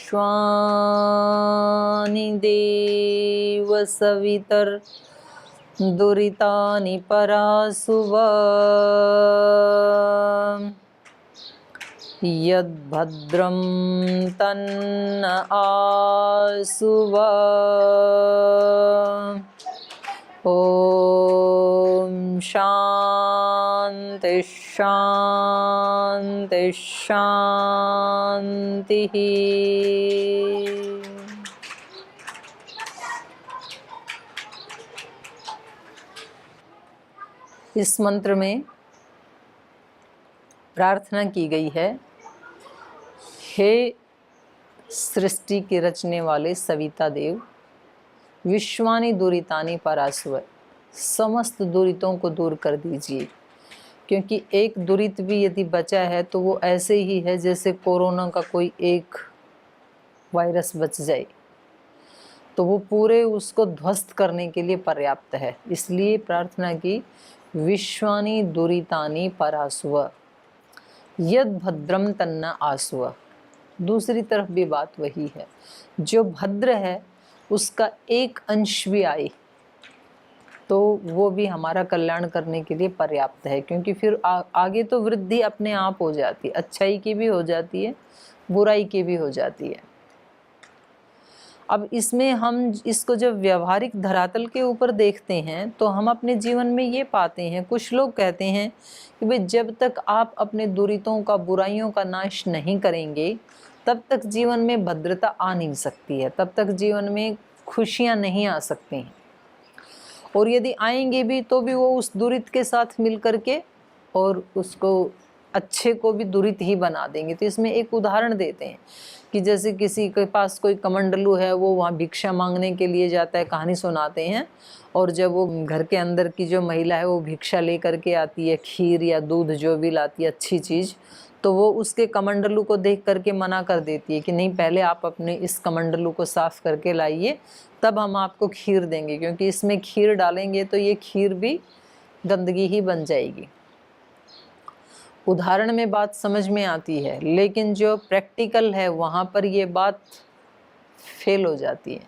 विश्वानि देव सवितर दुरितानि परासुव यद्भद्रं तन्न आसुव। ओम शांति शांति शांति। इस मंत्र में प्रार्थना की गई है, हे सृष्टि के रचने वाले सविता देव, विश्वानि दुरितानि परासुव, समस्त दुरितों को दूर कर दीजिए। क्योंकि एक दुरित भी यदि बचा है तो वो ऐसे ही है जैसे कोरोना का कोई एक वायरस बच जाए, तो वो पूरे उसको ध्वस्त करने के लिए पर्याप्त है। इसलिए प्रार्थना की, विश्वानि दुरितानि परासुव यद भद्रम तन्न आसुव। दूसरी तरफ भी बात वही है, जो भद्र है उसका एक अंश भी आए तो वो भी हमारा कल्याण करने के लिए पर्याप्त है। क्योंकि फिर आगे तो वृद्धि अपने आप हो जाती है, अच्छाई की भी हो जाती है, बुराई की भी हो जाती है। अब इसमें हम इसको जब व्यवहारिक धरातल के ऊपर देखते हैं तो हम अपने जीवन में ये पाते हैं, कुछ लोग कहते हैं कि भाई जब तक आप अपने दुरितों का, बुराइयों का नाश नहीं करेंगे तब तक जीवन में भद्रता आ नहीं सकती है, तब तक जीवन में खुशियाँ नहीं आ सकती हैं। और यदि आएंगे भी तो भी वो उस दुरित के साथ मिल करके और उसको अच्छे को भी दुरित ही बना देंगे। तो इसमें एक उदाहरण देते हैं कि जैसे किसी के पास कोई कमंडलू है, वो वहाँ भिक्षा मांगने के लिए जाता है, कहानी सुनाते हैं, और जब वो घर के अंदर की जो महिला है वो भिक्षा लेकर के आती है, खीर या दूध जो भी लाती है अच्छी चीज़, तो वो उसके कमंडलू को देख करके मना कर देती है कि नहीं, पहले आप अपने इस कमंडलू को साफ करके लाइए, तब हम आपको खीर देंगे, क्योंकि इसमें खीर डालेंगे तो ये खीर भी गंदगी ही बन जाएगी। उदाहरण में बात समझ में आती है, लेकिन जो प्रैक्टिकल है वहाँ पर ये बात फेल हो जाती है।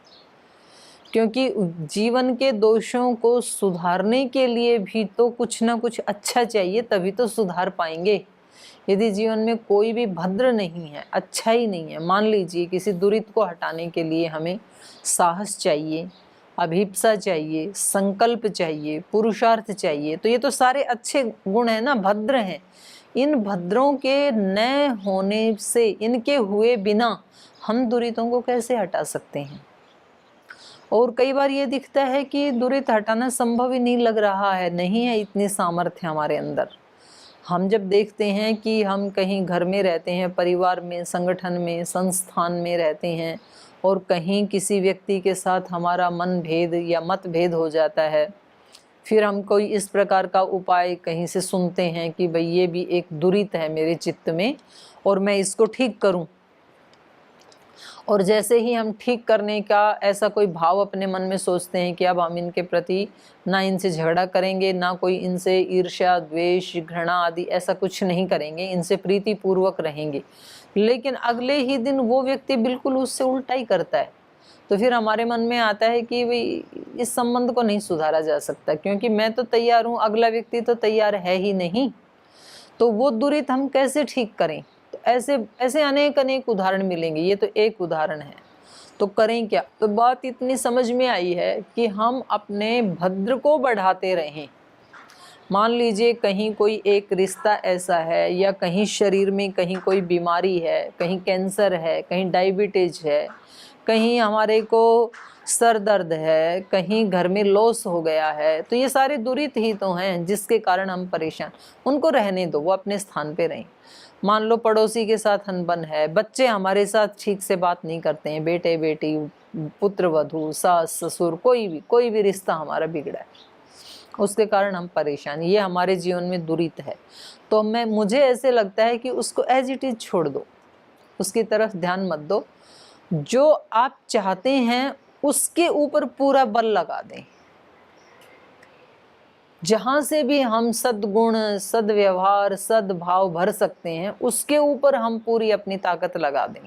क्योंकि जीवन के दोषों को सुधारने के लिए भी तो कुछ ना कुछ अच्छा चाहिए, तभी तो सुधार पाएंगे। यदि जीवन में कोई भी भद्र नहीं है, अच्छा ही नहीं है, मान लीजिए किसी दुरित को हटाने के लिए हमें साहस चाहिए, अभिप्सा चाहिए, संकल्प चाहिए, पुरुषार्थ चाहिए, तो ये तो सारे अच्छे गुण हैं ना, भद्र हैं। इन भद्रों के न होने से, इनके हुए बिना हम दुरितों को कैसे हटा सकते हैं? और कई बार ये दिखता है कि दुरित हटाना संभव ही नहीं लग रहा है, नहीं है इतनी सामर्थ्य हमारे अंदर। हम जब देखते हैं कि हम कहीं घर में रहते हैं, परिवार में, संगठन में, संस्थान में रहते हैं, और कहीं किसी व्यक्ति के साथ हमारा मन भेद या मतभेद हो जाता है, फिर हम कोई इस प्रकार का उपाय कहीं से सुनते हैं कि भाई ये भी एक दुरित है मेरे चित्त में और मैं इसको ठीक करूं, और जैसे ही हम ठीक करने का ऐसा कोई भाव अपने मन में सोचते हैं कि अब हम इनके प्रति ना इनसे झगड़ा करेंगे, ना कोई इनसे ईर्ष्या, द्वेष, घृणा आदि ऐसा कुछ नहीं करेंगे, इनसे प्रीति पूर्वक रहेंगे, लेकिन अगले ही दिन वो व्यक्ति बिल्कुल उससे उल्टा ही करता है, तो फिर हमारे मन में आता है कि भाई इस संबंध को नहीं सुधारा जा सकता, क्योंकि मैं तो तैयार हूँ, अगला व्यक्ति तो तैयार है ही नहीं, तो वो दुरित हम कैसे ठीक करें? तो ऐसे ऐसे अनेक अनेक उदाहरण मिलेंगे, ये तो एक उदाहरण है। तो करें क्या? तो बात इतनी समझ में आई है कि हम अपने भद्र को बढ़ाते रहें। मान लीजिए कहीं कोई एक रिश्ता ऐसा है, या कहीं शरीर में कहीं कोई बीमारी है, कहीं कैंसर है, कहीं डायबिटीज है, कहीं हमारे को सर दर्द है, कहीं घर में लॉस हो गया है, तो ये सारे दुरित ही तो हैं जिसके कारण हम परेशान। उनको रहने दो, वो अपने स्थान पे रहें। मान लो पड़ोसी के साथ अनबन है, बच्चे हमारे साथ ठीक से बात नहीं करते हैं, बेटे बेटी, पुत्र वधू, सास ससुर, कोई भी रिश्ता हमारा बिगड़ा है, उसके कारण हम परेशान, ये हमारे जीवन में दुरित है। तो मुझे ऐसे लगता है कि उसको एज इट इज छोड़ दो, उसकी तरफ ध्यान मत दो, जो आप चाहते हैं उसके ऊपर पूरा बल लगा दें। जहां से भी हम सद्गुण, सद्व्यवहार, सद्भाव भर सकते हैं, उसके ऊपर हम पूरी अपनी ताकत लगा दें।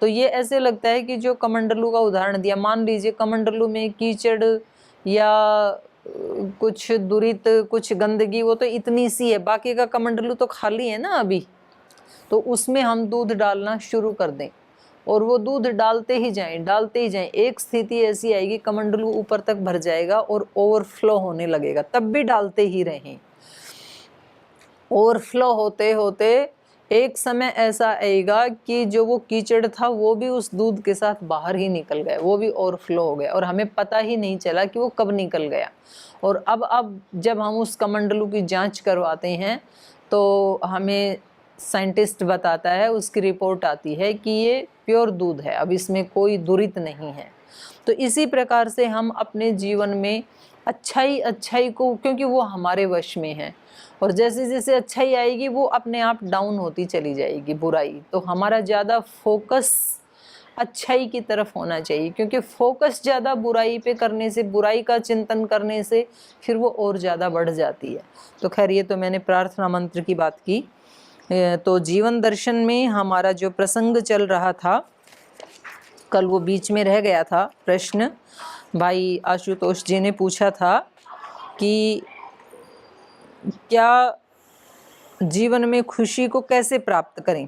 तो ये ऐसे लगता है कि जो कमंडलू का उदाहरण दिया, मान लीजिए कमंडलू में कीचड़ या कुछ दुरित, कुछ गंदगी, वो तो इतनी सी है, बाकी का कमंडलू तो खाली है ना अभी। तो उसमें हम दूध डालना शुरू कर दें और वो दूध डालते ही जाएं, एक स्थिति ऐसी आएगी कमंडलू ऊपर तक भर जाएगा और ओवरफ्लो होने लगेगा, तब भी डालते ही रहें। ओवरफ्लो होते होते एक समय ऐसा आएगा कि जो वो कीचड़ था वो भी उस दूध के साथ बाहर ही निकल गया, वो भी ओवरफ्लो हो गया और हमें पता ही नहीं चला कि वो कब निकल गया। और अब जब हम उस कमंडलू की जांच करवाते हैं तो हमें साइंटिस्ट बताता है, उसकी रिपोर्ट आती है कि ये प्योर दूध है, अब इसमें कोई दुरित नहीं है। तो इसी प्रकार से हम अपने जीवन में अच्छाई को, क्योंकि वो हमारे वश में है, और जैसे जैसे अच्छाई आएगी वो अपने आप डाउन होती चली जाएगी बुराई। तो हमारा ज़्यादा फोकस अच्छाई की तरफ होना चाहिए, क्योंकि फोकस ज़्यादा बुराई पे करने से, बुराई का चिंतन करने से फिर वो और ज़्यादा बढ़ जाती है। तो खैर ये तो मैंने प्रार्थना मंत्र की बात की। तो जीवन दर्शन में हमारा जो प्रसंग चल रहा था कल, वो बीच में रह गया था। प्रश्न भाई आशुतोष जी ने पूछा था कि क्या जीवन में खुशी को कैसे प्राप्त करें।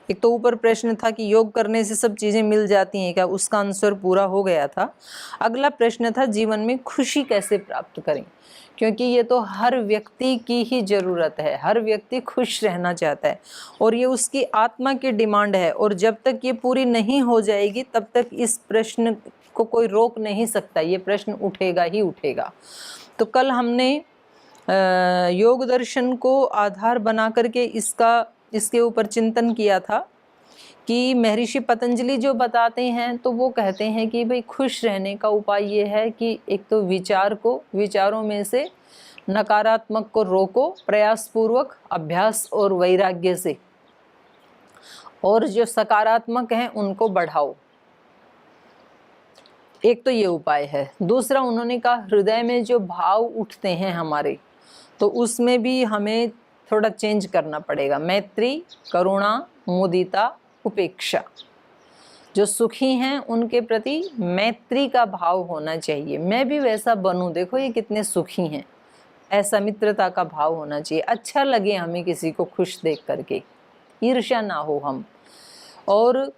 एक तो ऊपर प्रश्न था कि योग करने से सब चीज़ें मिल जाती हैं क्या, उसका आंसर पूरा हो गया था। अगला प्रश्न था जीवन में खुशी कैसे प्राप्त करें, क्योंकि ये तो हर व्यक्ति की ही ज़रूरत है, हर व्यक्ति खुश रहना चाहता है और ये उसकी आत्मा की डिमांड है, और जब तक ये पूरी नहीं हो जाएगी तब तक इस प्रश्न को कोई रोक नहीं सकता, ये प्रश्न उठेगा ही उठेगा। तो कल हमने योग दर्शन को आधार बना करके इसके ऊपर चिंतन किया था कि महर्षि पतंजलि जो बताते हैं तो वो कहते हैं कि भाई खुश रहने का उपाय ये है कि एक तो विचारों में से नकारात्मक को रोको प्रयासपूर्वक, अभ्यास और वैराग्य से, और जो सकारात्मक हैं उनको बढ़ाओ। एक तो ये उपाय है। दूसरा उन्होंने कहा हृदय में जो भाव उठते हैं हमारे, तो उसमें भी हमें थोड़ा चेंज करना पड़ेगा। मैत्री, करुणा, मुदिता, उपेक्षा। जो सुखी हैं उनके प्रति मैत्री का भाव होना चाहिए, मैं भी वैसा बनूं, देखो ये कितने सुखी हैं, ऐसा मित्रता का भाव होना चाहिए। अच्छा लगे हमें किसी को खुश देख करके, ईर्ष्या ना हो हम। और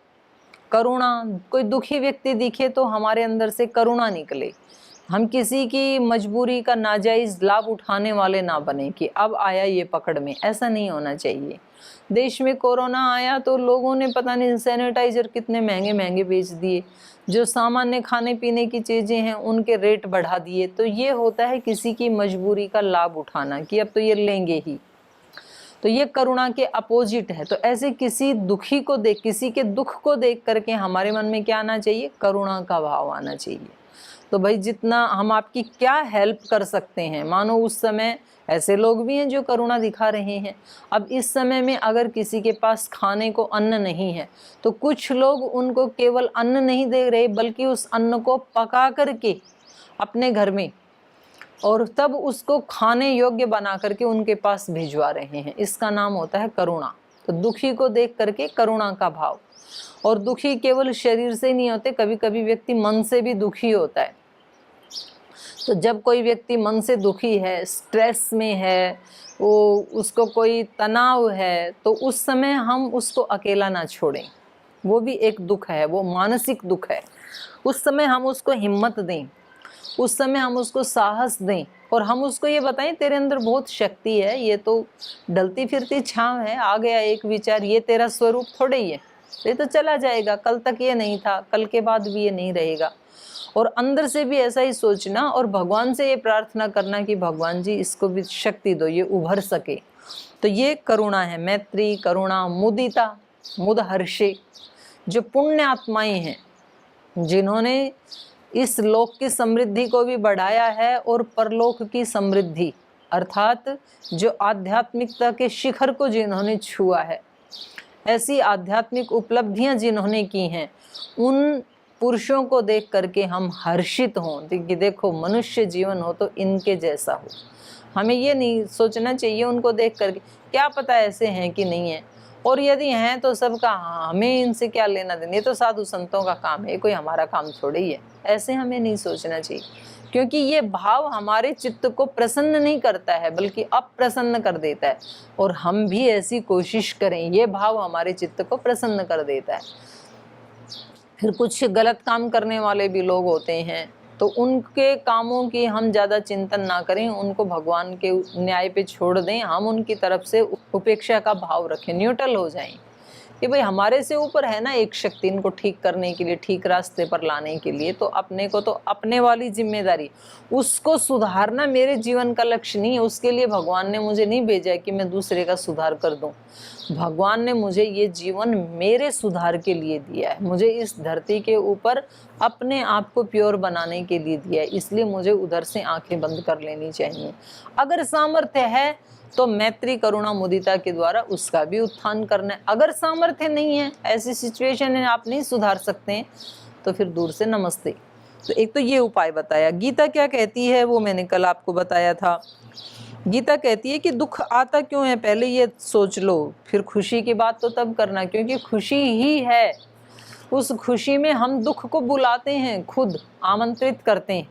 करुणा, कोई दुखी व्यक्ति दिखे तो हमारे अंदर से करुणा निकले, हम किसी की मजबूरी का नाजायज़ लाभ उठाने वाले ना बने कि अब आया ये पकड़ में, ऐसा नहीं होना चाहिए। देश में कोरोना आया तो लोगों ने पता नहीं सैनिटाइज़र कितने महंगे महंगे बेच दिए, जो सामान्य खाने पीने की चीज़ें हैं उनके रेट बढ़ा दिए। तो ये होता है किसी की मजबूरी का लाभ उठाना कि अब तो ये लेंगे ही, तो ये करुणा के अपोजिट है। तो ऐसे किसी दुखी को देख, किसी के दुख को देख करके हमारे मन में क्या आना चाहिए, करुणा का भाव आना चाहिए। तो भाई जितना हम आपकी क्या हेल्प कर सकते हैं, मानो उस समय ऐसे लोग भी हैं जो करुणा दिखा रहे हैं। अब इस समय में अगर किसी के पास खाने को अन्न नहीं है तो कुछ लोग उनको केवल अन्न नहीं दे रहे बल्कि उस अन्न को पका करके अपने घर में और तब उसको खाने योग्य बना करके उनके पास भिजवा रहे हैं। इसका नाम होता है करुणा। तो दुखी को देख करके करुणा का भाव। और दुखी केवल शरीर से नहीं होते, कभी कभी व्यक्ति मन से भी दुखी होता है। तो जब कोई व्यक्ति मन से दुखी है, स्ट्रेस में है, वो उसको कोई तनाव है, तो उस समय हम उसको अकेला ना छोड़ें। वो भी एक दुख है, वो मानसिक दुख है। उस समय हम उसको हिम्मत दें, उस समय हम उसको साहस दें और हम उसको ये बताएं तेरे अंदर बहुत शक्ति है, ये तो ढलती फिरती छांव है, आ गया एक विचार, ये तेरा स्वरूप थोड़े ही है, ये तो चला जाएगा, कल तक ये नहीं था, कल के बाद भी ये नहीं रहेगा। और अंदर से भी ऐसा ही सोचना और भगवान से ये प्रार्थना करना कि भगवान जी इसको भी शक्ति दो, ये उभर सके। तो ये करुणा है, मैत्री, करुणा, मुदिता, मुदहर्षे। जो पुण्य आत्माएं हैं जिन्होंने इस लोक की समृद्धि को भी बढ़ाया है और परलोक की समृद्धि अर्थात जो आध्यात्मिकता के शिखर को जिन्होंने छुआ है, ऐसी आध्यात्मिक उपलब्धियां जिन्होंने की हैं, उन पुरुषों को देख करके हम हर्षित हों कि देखो मनुष्य जीवन हो तो इनके जैसा हो। हमें ये नहीं सोचना चाहिए उनको देख करके क्या पता ऐसे हैं कि नहीं है, और यदि हैं तो सबका हमें इनसे क्या लेना देना, ये तो साधु संतों का काम है, कोई हमारा काम थोड़ी है। ऐसे हमें नहीं सोचना चाहिए, क्योंकि ये भाव हमारे चित्त को प्रसन्न नहीं करता है बल्कि अप्रसन्न कर देता है। और हम भी ऐसी कोशिश करें, ये भाव हमारे चित्त को प्रसन्न कर देता है। फिर कुछ गलत काम करने वाले भी लोग होते हैं, तो उनके कामों की हम ज़्यादा चिंतन ना करें, उनको भगवान के न्याय पे छोड़ दें। हम उनकी तरफ से उपेक्षा का भाव रखें, न्यूट्रल हो जाएं कि भाई हमारे से ऊपर है ना एक शक्ति इनको ठीक करने के लिए, ठीक रास्ते पर लाने के लिए। तो अपने को तो अपने वाली जिम्मेदारी, उसको सुधारना मेरे जीवन का लक्ष्य नहीं है। उसके लिए भगवान ने मुझे नहीं भेजा कि मैं दूसरे का सुधार कर दूं। भगवान ने मुझे ये जीवन मेरे सुधार के लिए दिया है, मुझे इस धरती के ऊपर अपने आप को प्योर बनाने के लिए दिया है। इसलिए मुझे उधर से आंखें बंद कर लेनी चाहिए। अगर सामर्थ्य है तो मैत्री करुणा मुदिता के द्वारा उसका भी उत्थान करना है। अगर सामर्थ्य नहीं है, ऐसी सिचुएशन है आप नहीं सुधार सकते हैं, तो फिर दूर से नमस्ते। तो एक तो ये उपाय बताया। गीता क्या कहती है वो मैंने कल आपको बताया था। गीता कहती है कि दुख आता क्यों है पहले ये सोच लो, फिर खुशी की बात तो तब करना, क्योंकि खुशी ही है। उस खुशी में हम दुख को बुलाते हैं, खुद आमंत्रित करते हैं।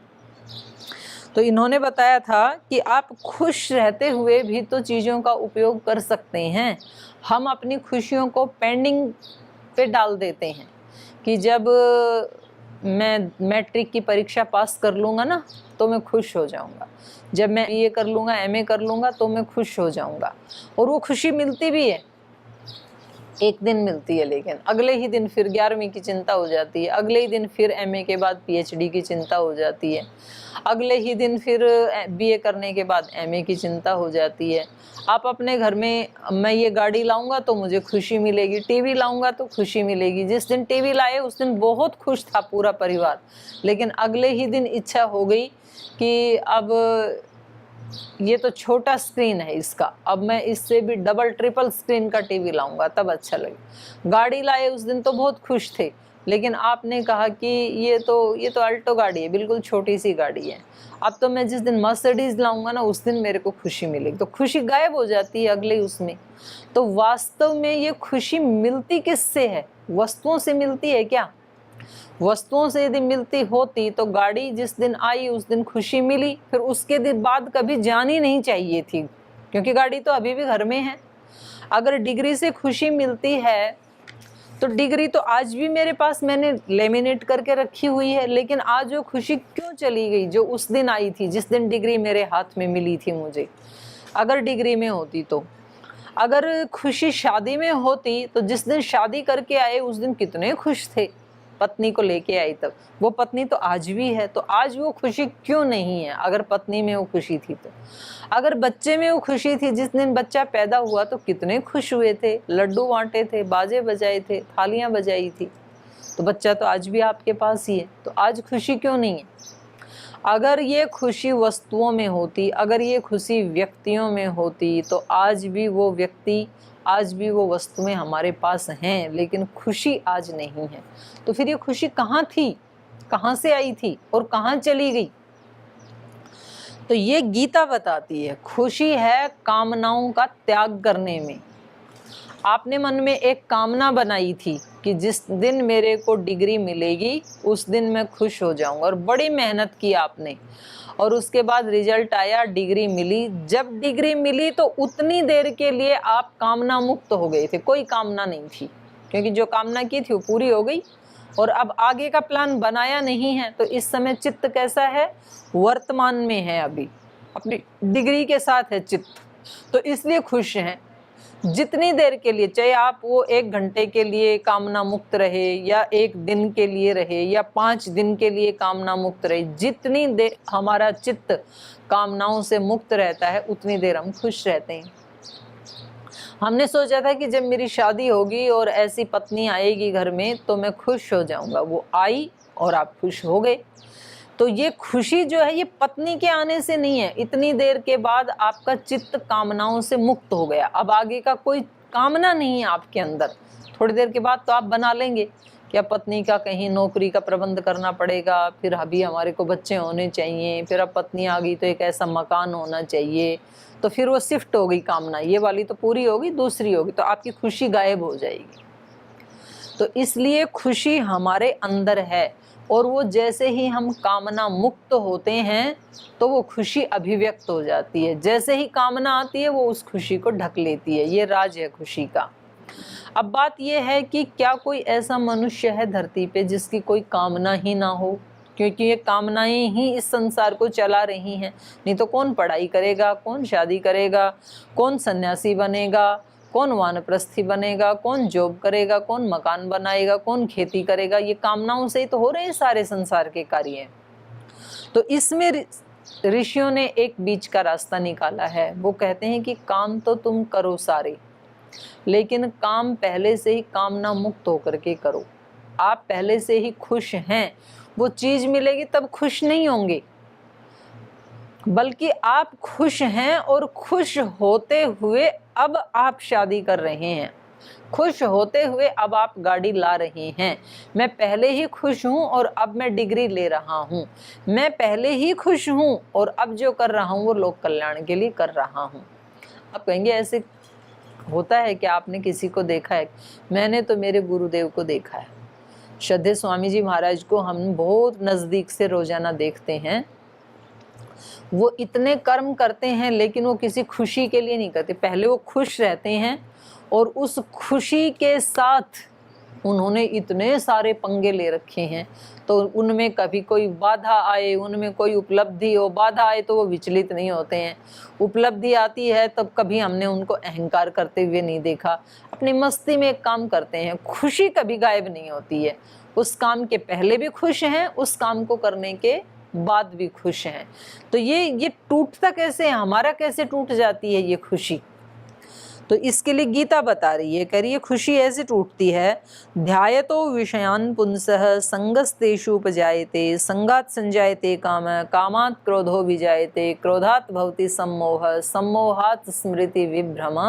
तो इन्होंने बताया था कि आप खुश रहते हुए भी तो चीज़ों का उपयोग कर सकते हैं। हम अपनी खुशियों को पेंडिंग पे डाल देते हैं कि जब मैं मैट्रिक की परीक्षा पास कर लूँगा ना तो मैं खुश हो जाऊँगा, जब मैं ये कर लूँगा, एमए कर लूँगा तो मैं खुश हो जाऊँगा। और वो खुशी मिलती भी है, एक दिन मिलती है, लेकिन अगले ही दिन फिर 11वीं की चिंता हो जाती है, अगले ही दिन फिर एमए के बाद पीएचडी की चिंता हो जाती है, अगले ही दिन फिर बीए करने के बाद एमए की चिंता हो जाती है। आप अपने घर में, मैं ये गाड़ी लाऊंगा तो मुझे खुशी मिलेगी, टीवी लाऊंगा तो खुशी मिलेगी। जिस दिन टीवी लाए उस दिन बहुत खुश था पूरा परिवार, लेकिन अगले ही दिन इच्छा हो गई कि अब ये तो छोटा स्क्रीन है इसका, अब मैं इससे भी डबल ट्रिपल स्क्रीन का टीवी लाऊंगा तब अच्छा लगे। गाड़ी लाए उस दिन तो बहुत खुश थे, लेकिन आपने कहा कि ये तो अल्टो गाड़ी है, बिल्कुल छोटी सी गाड़ी है, अब तो मैं जिस दिन मर्सिडीज लाऊंगा ना उस दिन मेरे को खुशी मिलेगी। तो खुशी गायब हो जाती है अगले उसमें। तो वास्तव में ये खुशी मिलती किससे है? वस्तुओं से मिलती है क्या? वस्तुओं से यदि मिलती होती तो गाड़ी जिस दिन आई उस दिन खुशी मिली, फिर उसके दिन बाद कभी जानी नहीं चाहिए थी, क्योंकि गाड़ी तो अभी भी घर में है। अगर डिग्री से खुशी मिलती है तो डिग्री तो आज भी मेरे पास मैंने लेमिनेट करके रखी हुई है, लेकिन आज वो खुशी क्यों चली गई जो उस दिन आई थी, जिस दिन डिग्री मेरे हाथ में मिली थी मुझे? अगर डिग्री में होती तो, अगर खुशी शादी में होती तो जिस दिन शादी करके आए उस दिन कितने खुश थे, पत्नी को लेके आई तब, वो पत्नी तो आज भी है, तो आज वो खुशी क्यों नहीं है? अगर पत्नी में वो खुशी थी तो। अगर बच्चे में वो खुशी थी, जिस दिन बच्चा पैदा हुआ तो कितने खुश हुए थे, लड्डू बांटे थे, बाजे बजाए थे, थालियां बजाई थी, तो बच्चा तो आज भी आपके पास ही है, तो आज खुशी क्यों नहीं है? अगर ये खुशी वस्तुओं में होती, अगर ये खुशी व्यक्तियों में होती, तो आज भी वो व्यक्ति, आज भी वो वस्तुएं हमारे पास हैं, लेकिन खुशी आज नहीं है। तो फिर ये खुशी कहाँ थी, कहाँ से आई थी और कहाँ चली गई? तो ये गीता बताती है, खुशी है कामनाओं का त्याग करने में। आपने मन में एक कामना बनाई थी कि जिस दिन मेरे को डिग्री मिलेगी उस दिन मैं खुश हो जाऊंगा, और बड़ी मेहनत की आपने, और उसके बाद रिजल्ट आया, डिग्री मिली। जब डिग्री मिली तो उतनी देर के लिए आप कामना मुक्त हो गए थे, कोई कामना नहीं थी, क्योंकि जो कामना की थी वो पूरी हो गई, और अब आगे का प्लान बनाया नहीं है। तो इस समय चित्त कैसा है? वर्तमान में है, अभी अपनी डिग्री के साथ है चित्त, तो इसलिए खुश हैं। जितनी देर के लिए, चाहे आप वो 1 घंटे के लिए कामना मुक्त रहे, या 1 दिन के लिए रहे, या 5 दिन के लिए कामना मुक्त रहे, जितनी देर हमारा चित्त कामनाओं से मुक्त रहता है उतनी देर हम खुश रहते हैं। हमने सोचा था कि जब मेरी शादी होगी और ऐसी पत्नी आएगी घर में तो मैं खुश हो जाऊंगा, वो आई और आप खुश हो गए। तो ये खुशी जो है ये पत्नी के आने से नहीं है, इतनी देर के बाद आपका चित्त कामनाओं से मुक्त हो गया, अब आगे का कोई कामना नहीं है आपके अंदर। थोड़ी देर के बाद तो आप बना लेंगे क्या पत्नी का कहीं नौकरी का प्रबंध करना पड़ेगा, फिर अभी हमारे को बच्चे होने चाहिए, फिर अब पत्नी आ गई तो एक ऐसा मकान होना चाहिए, तो फिर वो शिफ्ट हो गई कामना, ये वाली तो पूरी होगी, दूसरी होगी, तो आपकी खुशी गायब हो जाएगी। तो इसलिए खुशी हमारे अंदर है, और वो जैसे ही हम कामना मुक्त होते हैं तो वो खुशी अभिव्यक्त हो जाती है। जैसे ही कामना आती है वो उस खुशी को ढक लेती है। ये राज है खुशी का। अब बात ये है कि क्या कोई ऐसा मनुष्य है धरती पे जिसकी कोई कामना ही ना हो, क्योंकि ये कामनाएं ही इस संसार को चला रही हैं। नहीं तो कौन पढ़ाई करेगा, कौन शादी करेगा, कौन सन्यासी बनेगा, कौन वानप्रस्थी बनेगा, कौन जॉब करेगा, कौन मकान बनाएगा, कौन खेती करेगा। ये कामनाओं से ही तो हो रहे हैं सारे संसार के कार्य। तो इसमें ऋषियों ने एक बीच का रास्ता निकाला है। वो कहते हैं कि काम तो तुम करो सारे, लेकिन काम पहले से ही कामना मुक्त होकर के करो। आप पहले से ही खुश हैं, वो चीज मिलेगी तब खुश नहीं होंगे, बल्कि आप खुश हैं और खुश होते हुए अब आप शादी कर रहे हैं, खुश होते हुए अब आप गाड़ी ला रहे हैं। मैं पहले ही खुश हूं और अब मैं डिग्री ले रहा हूं। मैं पहले ही खुश हूं और अब जो कर रहा हूं वो लोक कल्याण के लिए कर रहा हूं। आप कहेंगे ऐसे होता है कि आपने किसी को देखा है? मैंने तो मेरे गुरुदेव को देखा है। श्रद्धेय स्वामी जी महाराज को हम बहुत नज़दीक से रोजाना देखते हैं। वो इतने कर्म करते हैं लेकिन वो किसी खुशी के लिए नहीं करते। पहले वो खुश रहते हैं और उस खुशी के साथ उन्होंने इतने सारे पंगे ले रखे हैं, तो उनमें कभी कोई बाधा आए, उनमें कोई उपलब्धि हो, बाधा आए तो वो विचलित नहीं होते हैं। उपलब्धि आती है तब कभी हमने उनको अहंकार करते हुए नहीं देखा। अपनी मस्ती में एक काम करते हैं। खुशी कभी गायब नहीं होती है। उस काम के पहले भी खुश हैं, उस काम को करने के बाद भी खुश हैं। तो ये टूटता कैसे है, हमारा कैसे टूट जाती है ये खुशी? तो इसके लिए गीता बता रही है, कह रही है खुशी ऐसे टूटती है। ध्यायतो विषयान पुंसः संगस्तेषु उपजायते, संगात संजायते काम, कामात् क्रोधो विजायते, क्रोधात् भवति सम्मोह, सम्मोहात् स्मृति विभ्रम,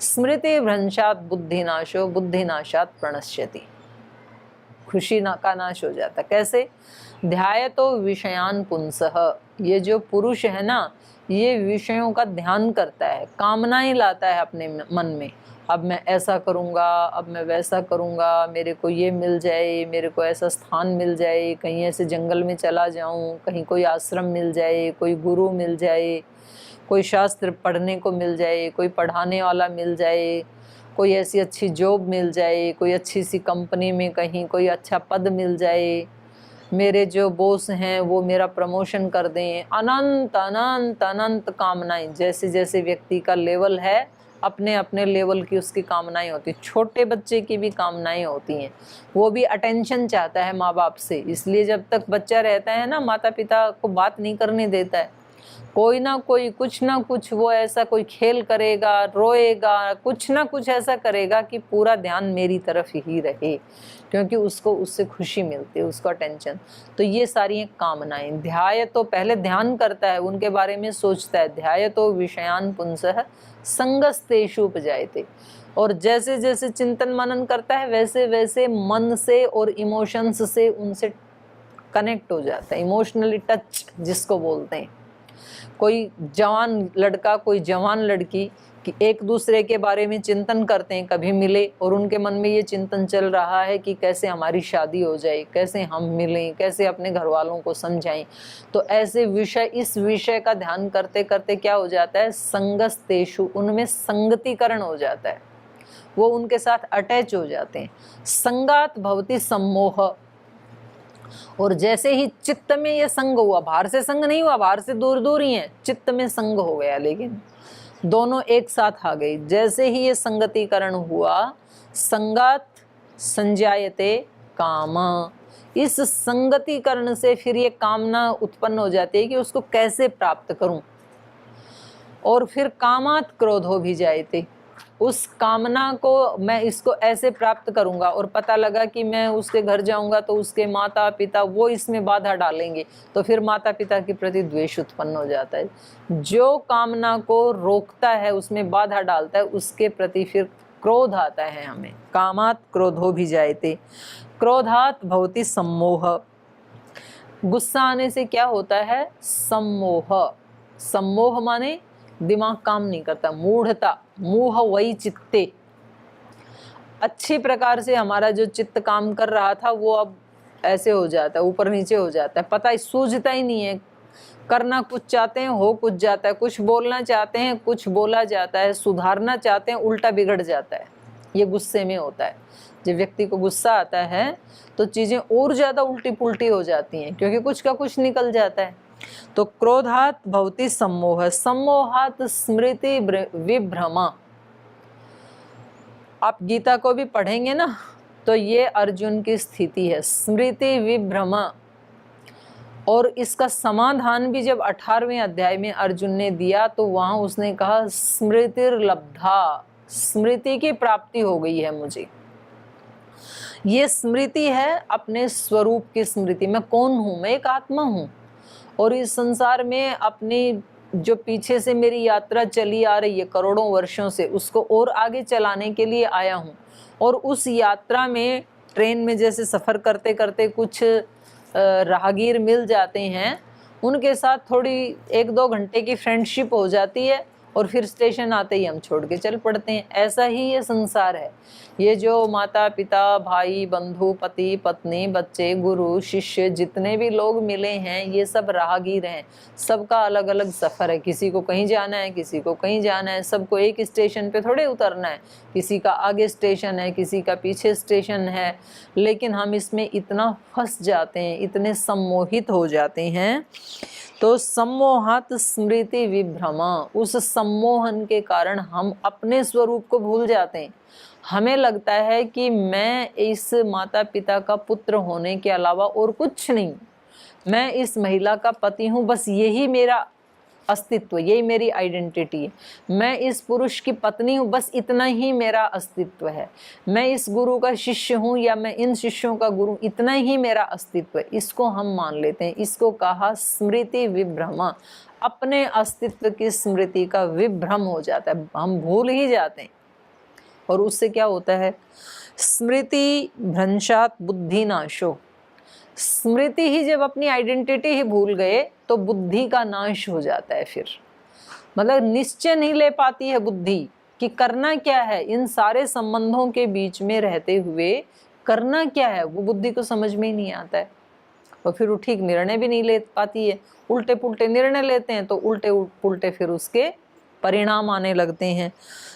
स्मृति भ्रंशात् बुद्धिनाशो, बुद्धिनाशात् प्रणश्यति। खुशी का नाश हो जाता। कैसे? ध्यायतो विषयान पुंसः, ये जो पुरुष है ना, ये विषयों का ध्यान करता है, कामनाएं लाता है अपने मन में। अब मैं ऐसा करूँगा, अब मैं वैसा करूँगा, मेरे को ये मिल जाए, मेरे को ऐसा स्थान मिल जाए, कहीं ऐसे जंगल में चला जाऊँ, कहीं कोई आश्रम मिल जाए, कोई गुरु मिल जाए, कोई शास्त्र पढ़ने को मिल जाए, कोई पढ़ाने वाला मिल जाए, कोई ऐसी अच्छी जॉब मिल जाए, कोई अच्छी सी कंपनी में कहीं कोई अच्छा पद मिल जाए, मेरे जो बॉस हैं वो मेरा प्रमोशन कर दें। अनंत अनंत अनंत कामनाएं। जैसे जैसे व्यक्ति का लेवल है, अपने अपने लेवल की उसकी कामनाएं होती। छोटे बच्चे की भी कामनाएं होती हैं। वो भी अटेंशन चाहता है माँ बाप से, इसलिए जब तक बच्चा रहता है ना, माता पिता को बात नहीं करने देता है। कोई ना कोई कुछ ना कुछ वो ऐसा कोई खेल करेगा, रोएगा, कुछ ना कुछ ऐसा करेगा कि पूरा ध्यान मेरी तरफ ही रहे, क्योंकि उसको उससे खुशी मिलती है, उसको अटेंशन। तो ये सारी कामनाएं। ध्याय तो पहले ध्यान करता है, उनके बारे में सोचता है। ध्याय तो विषयान पुंसः संगस्तेषु उपजायते। और जैसे जैसे चिंतन मनन करता है वैसे वैसे मन से और इमोशंस से उनसे कनेक्ट हो जाता है। इमोशनली टच जिसको बोलते हैं। कोई जवान लड़का, कोई जवान लड़की कि एक दूसरे के बारे में चिंतन करते हैं, कभी मिले और उनके मन में ये चिंतन चल रहा है कि कैसे हमारी शादी हो जाए, कैसे हम मिलें, कैसे अपने घर वालों को समझाएं। तो ऐसे विषय, इस विषय का ध्यान करते करते क्या हो जाता है, संगस्तेषु, उनमें संगतिकरण हो जाता है, वो उनके साथ अटैच हो जाते हैं। संगात भवति सम्मोह। और जैसे ही चित्त में ये संग हुआ, बाहर से संग नहीं हुआ, बाहर से दूर दूर ही है, चित्त में संग हो गया, लेकिन दोनों एक साथ आ गई। जैसे ही ये संगतिकरण हुआ, संगात संजायते काम, इस संगतिकरण से फिर ये कामना उत्पन्न हो जाती है कि उसको कैसे प्राप्त करूं। और फिर कामात क्रोधो भी जायते, उस कामना को मैं इसको ऐसे प्राप्त करूंगा। और पता लगा कि मैं उसके घर जाऊंगा तो उसके माता पिता वो इसमें बाधा डालेंगे, तो फिर माता पिता के प्रति द्वेष उत्पन्न हो जाता है। जो कामना को रोकता है, उसमें बाधा डालता है, उसके प्रति फिर क्रोध आता है हमें। कामात क्रोधो भी जायते, क्रोधात भवति सम्मोह। गुस्सा आने से क्या होता है? सम्मोह। सम्मोह माने दिमाग काम नहीं करता, मूढ़ता। मूह वही चित्ते, अच्छी प्रकार से हमारा जो चित्त काम कर रहा था वो अब ऐसे हो जाता है, ऊपर नीचे हो जाता है, पता ही सूझता ही नहीं है। करना कुछ चाहते हैं, हो कुछ जाता है, कुछ बोलना चाहते हैं, कुछ बोला जाता है, सुधारना चाहते हैं, उल्टा बिगड़ जाता है। ये गुस्से में होता है। जब व्यक्ति को गुस्सा आता है तो चीजें और ज्यादा उल्टी पुल्टी हो जाती हैं, क्योंकि कुछ का कुछ निकल जाता है। तो क्रोधात भवति सम्मोह, सम्मोहात स्मृति विभ्रमा। आप गीता को भी पढ़ेंगे ना तो ये अर्जुन की स्थिति है, स्मृति विभ्रमा। और इसका समाधान भी जब 18वें अध्याय में अर्जुन ने दिया तो वहां उसने कहा स्मृतिर्लब्धा, स्मृति की प्राप्ति हो गई है मुझे। ये स्मृति है अपने स्वरूप की स्मृति। मैं कौन हूं? मैं एक आत्मा हूं और इस संसार में अपनी जो पीछे से मेरी यात्रा चली आ रही है करोड़ों वर्षों से, उसको और आगे चलाने के लिए आया हूं। और उस यात्रा में ट्रेन में जैसे सफ़र करते करते कुछ राहगीर मिल जाते हैं, उनके साथ थोड़ी 1-2 घंटे की फ्रेंडशिप हो जाती है और फिर स्टेशन आते ही हम छोड़ के चल पड़ते हैं। ऐसा ही ये संसार है। ये जो माता पिता, भाई, बंधु, पति, पत्नी, बच्चे, गुरु, शिष्य, जितने भी लोग मिले हैं ये सब राहगीर हैं। सबका अलग अलग सफ़र है, किसी को कहीं जाना है, किसी को कहीं जाना है, सबको एक स्टेशन पे थोड़े उतरना है। किसी का आगे स्टेशन है, किसी का पीछे स्टेशन है। लेकिन हम इसमें इतना फंस जाते हैं, इतने सम्मोहित हो जाते हैं। तो सम्मोहात स्मृति विभ्रमा, उस सम्मोहन के कारण हम अपने स्वरूप को भूल जाते हैं। हमें लगता है कि मैं इस माता पिता का पुत्र होने के अलावा और कुछ नहीं, मैं इस महिला का पति हूँ, बस यही मेरा अस्तित्व, यही मेरी आइडेंटिटी है। मैं इस पुरुष की पत्नी हूँ, बस इतना ही मेरा अस्तित्व है। मैं इस गुरु का शिष्य हूँ या मैं इन शिष्यों का गुरु, इतना ही मेरा अस्तित्व है। इसको हम मान लेते हैं। इसको कहा स्मृति विभ्रमा। अपने अस्तित्व की स्मृति का विभ्रम हो जाता है, हम भूल ही जाते हैं। और उससे क्या होता है? स्मृति भ्रंशात बुद्धि नाशो। स्मृति ही जब अपनी आइडेंटिटी ही भूल गए तो बुद्धि का नाश हो जाता है। फिर मतलब निश्चय नहीं ले पाती है बुद्धि कि करना क्या है। इन सारे संबंधों के बीच में रहते हुए करना क्या है वो बुद्धि को समझ में ही नहीं आता है। और फिर वो ठीक निर्णय भी नहीं ले पाती है। उल्टे पुल्टे निर्णय लेते हैं तो उल्टे पुल्टे फिर उसके परिणाम आने लगते हैं।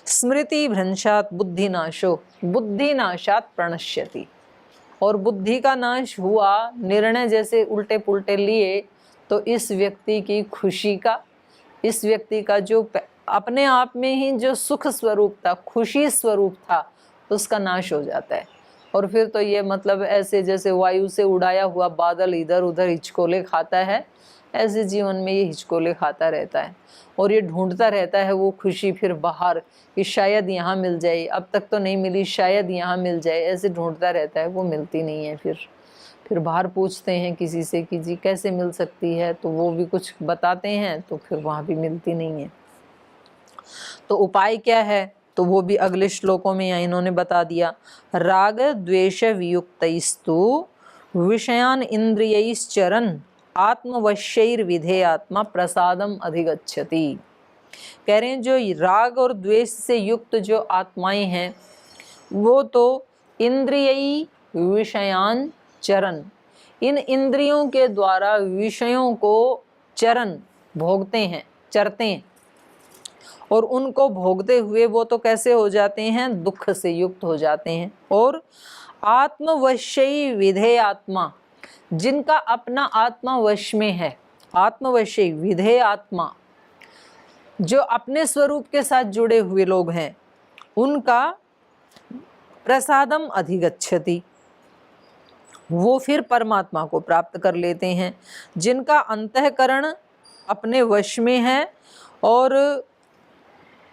स्मृति भ्रंशात बुद्धि नाशो, बुद्धि नाशात प्रणश्यति। और बुद्धि का नाश हुआ, निर्णय जैसे उल्टे पुल्टे लिए, तो इस व्यक्ति की खुशी का, इस व्यक्ति का जो अपने आप में ही जो सुख स्वरूप था, खुशी स्वरूप था, उसका नाश हो जाता है। और फिर तो ये मतलब ऐसे जैसे वायु से उड़ाया हुआ बादल इधर उधर हिचकोले खाता है, ऐसे जीवन में ये हिचकोले खाता रहता है। और ये ढूंढता रहता है वो खुशी फिर बाहर, कि शायद यहाँ मिल जाए, अब तक तो नहीं मिली, शायद यहाँ मिल जाए, ऐसे ढूंढता रहता है। वो मिलती नहीं है। फिर बाहर पूछते हैं किसी से कि जी कैसे मिल सकती है, तो वो भी कुछ बताते हैं, तो फिर वहाँ भी मिलती नहीं है। तो उपाय क्या है? तो वो भी अगले श्लोकों में यहाँ इन्होंने बता दिया। राग द्वेष वियुक्तैस्तु विषयान इंद्रियैश्चरन् आत्मवश्यैर विधेयात्मा प्रसादम अधिगच्छति। कह रहे हैं जो राग और द्वेष से युक्त जो आत्माएं हैं वो तो इंद्रियी विषयान चरण, इन इंद्रियों के द्वारा विषयों को चरण भोगते हैं, चरते हैं। और उनको भोगते हुए वो तो कैसे हो जाते हैं? दुख से युक्त हो जाते हैं। और आत्मवश्यी विधेय आत्मा, जिनका अपना आत्मा वश में है, आत्मवश्यी विधेय आत्मा, जो अपने स्वरूप के साथ जुड़े हुए लोग हैं, उनका प्रसादम अधिगच्छति, वो फिर परमात्मा को प्राप्त कर लेते हैं। जिनका अंतःकरण अपने वश में है और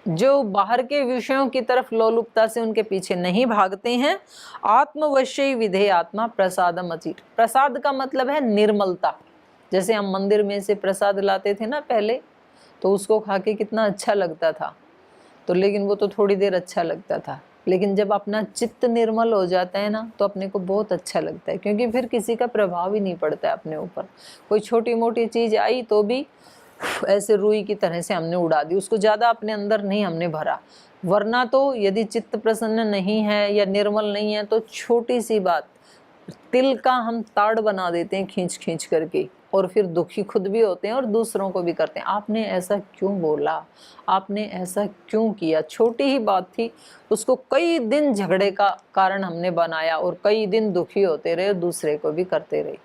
जो बाहर के विषयों की तरफ लोलुपता से उनके पीछे नहीं भागते हैं, आत्मवश्यी विधेय आत्मा प्रसादम अचित। प्रसाद का मतलब है निर्मलता। जैसे हम मंदिर में से प्रसाद लाते थे ना पहले, तो उसको खा के कितना अच्छा लगता था, तो लेकिन वो तो थोड़ी देर अच्छा लगता था, लेकिन जब अपना चित्त निर्मल हो जाता है ना, तो अपने को बहुत अच्छा लगता है, क्योंकि फिर किसी का प्रभाव ही नहीं पड़ता है अपने ऊपर। कोई छोटी मोटी चीज़ आई तो भी ऐसे रुई की तरह से हमने उड़ा दी, उसको ज़्यादा अपने अंदर नहीं हमने भरा। वरना तो यदि चित्त प्रसन्न नहीं है या निर्मल नहीं है, तो छोटी सी बात, तिल का हम ताड़ बना देते हैं खींच खींच करके, और फिर दुखी खुद भी होते हैं और दूसरों को भी करते हैं। आपने ऐसा क्यों बोला, आपने ऐसा क्यों किया, छोटी ही बात थी, उसको कई दिन झगड़े का कारण हमने बनाया और कई दिन दुखी होते रहे और दूसरे को भी करते रहे।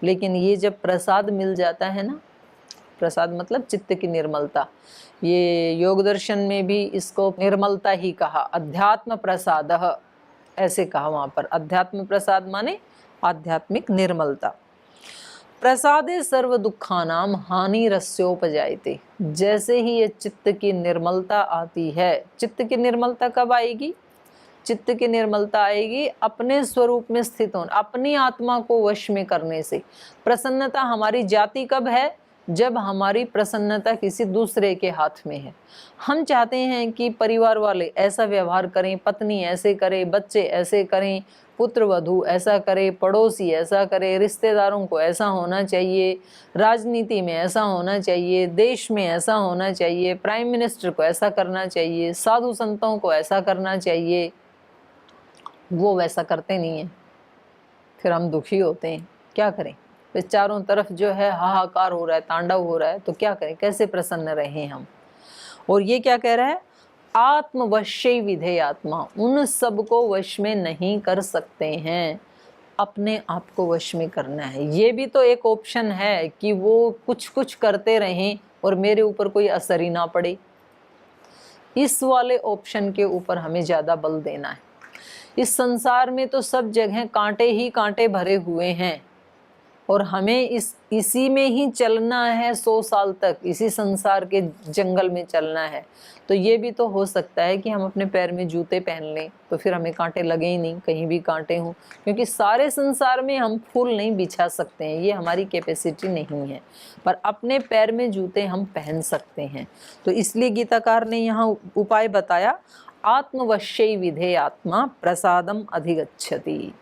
लेकिन ये जब प्रसाद मिल जाता है ना, प्रसाद मतलब चित्त की निर्मलता, ये योग दर्शन में भी इसको निर्मलता ही कहा, अध्यात्म प्रसादः ऐसे कहा वहाँ पर। अध्यात्म प्रसाद माने आध्यात्मिक निर्मलता। प्रसादे सर्व दुखानाम हानि रस्योपजायते। जैसे ही ये चित्त की निर्मलता आती है, चित्त की निर्मलता कब आएगी? चित्त की निर्मलता आएगी अपने स्वरूप में स्थित होने, अपनी आत्मा को वश में करने से। प्रसन्नता हमारी जाती कब है? जब हमारी प्रसन्नता किसी दूसरे के हाथ में है। हम चाहते हैं कि परिवार वाले ऐसा व्यवहार करें, पत्नी ऐसे करे, बच्चे ऐसे करें, पुत्र वधू ऐसा करे, पड़ोसी ऐसा करे, रिश्तेदारों को ऐसा होना चाहिए, राजनीति में ऐसा होना चाहिए, देश में ऐसा होना चाहिए, प्राइम मिनिस्टर को ऐसा करना चाहिए, साधु संतों को ऐसा करना चाहिए। वो वैसा करते नहीं है, फिर हम दुखी होते हैं। क्या करें? फिर चारों तरफ जो है हाहाकार हो रहा है, तांडव हो रहा है, तो क्या करें? कैसे प्रसन्न रहें हम? और ये क्या कह रहा है? आत्मवश्य विधेय आत्मा, उन सब को वश में नहीं कर सकते हैं, अपने आप को वश में करना है। ये भी तो एक ऑप्शन है कि वो कुछ कुछ करते रहें और मेरे ऊपर कोई असर ही ना पड़े। इस वाले ऑप्शन के ऊपर हमें ज़्यादा बल देना है। इस संसार में तो सब जगह कांटे ही कांटे भरे हुए हैं और हमें इसी में ही चलना है 100 साल तक, इसी संसार के जंगल में चलना है। तो ये भी तो हो सकता है कि हम अपने पैर में जूते पहन लें तो फिर हमें कांटे लगे ही नहीं, कहीं भी कांटे हों, क्योंकि सारे संसार में हम फूल नहीं बिछा सकते हैं, ये हमारी कैपेसिटी नहीं है। पर अपने पैर में जूते हम पहन सकते हैं। तो इसलिए गीताकार ने यहाँ उपाय बताया, आत्मवश्य विधेय आत्मा प्रसादम अधिगच्छति।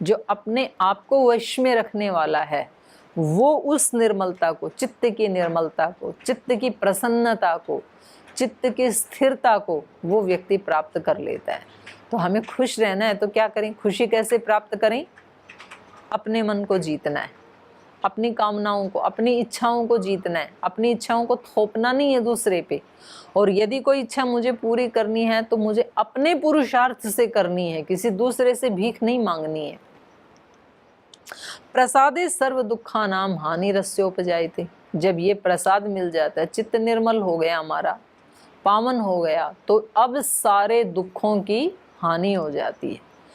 जो अपने आप को वश में रखने वाला है, वो उस निर्मलता को, चित्त की निर्मलता को, चित्त की प्रसन्नता को, चित्त की स्थिरता को वो व्यक्ति प्राप्त कर लेता है। तो हमें खुश रहना है तो क्या करें? खुशी कैसे प्राप्त करें? अपने मन को जीतना है, अपनी कामनाओं को, अपनी इच्छाओं को जीतना है, अपनी इच्छाओं को थोपना नहीं है दूसरे पे। और यदि कोई इच्छा मुझे पूरी करनी है तो मुझे अपने पुरुषार्थ से करनी है, किसी दूसरे से भीख नहीं मांगनी है। प्रसादे सर्व दुखा नाम हानि रस्योपजायते। जब ये प्रसाद मिल जाता है, चित्त निर्मल हो गया हमारा, पावन हो गया, तो अब सारे दुखों की हानि हो जाती है।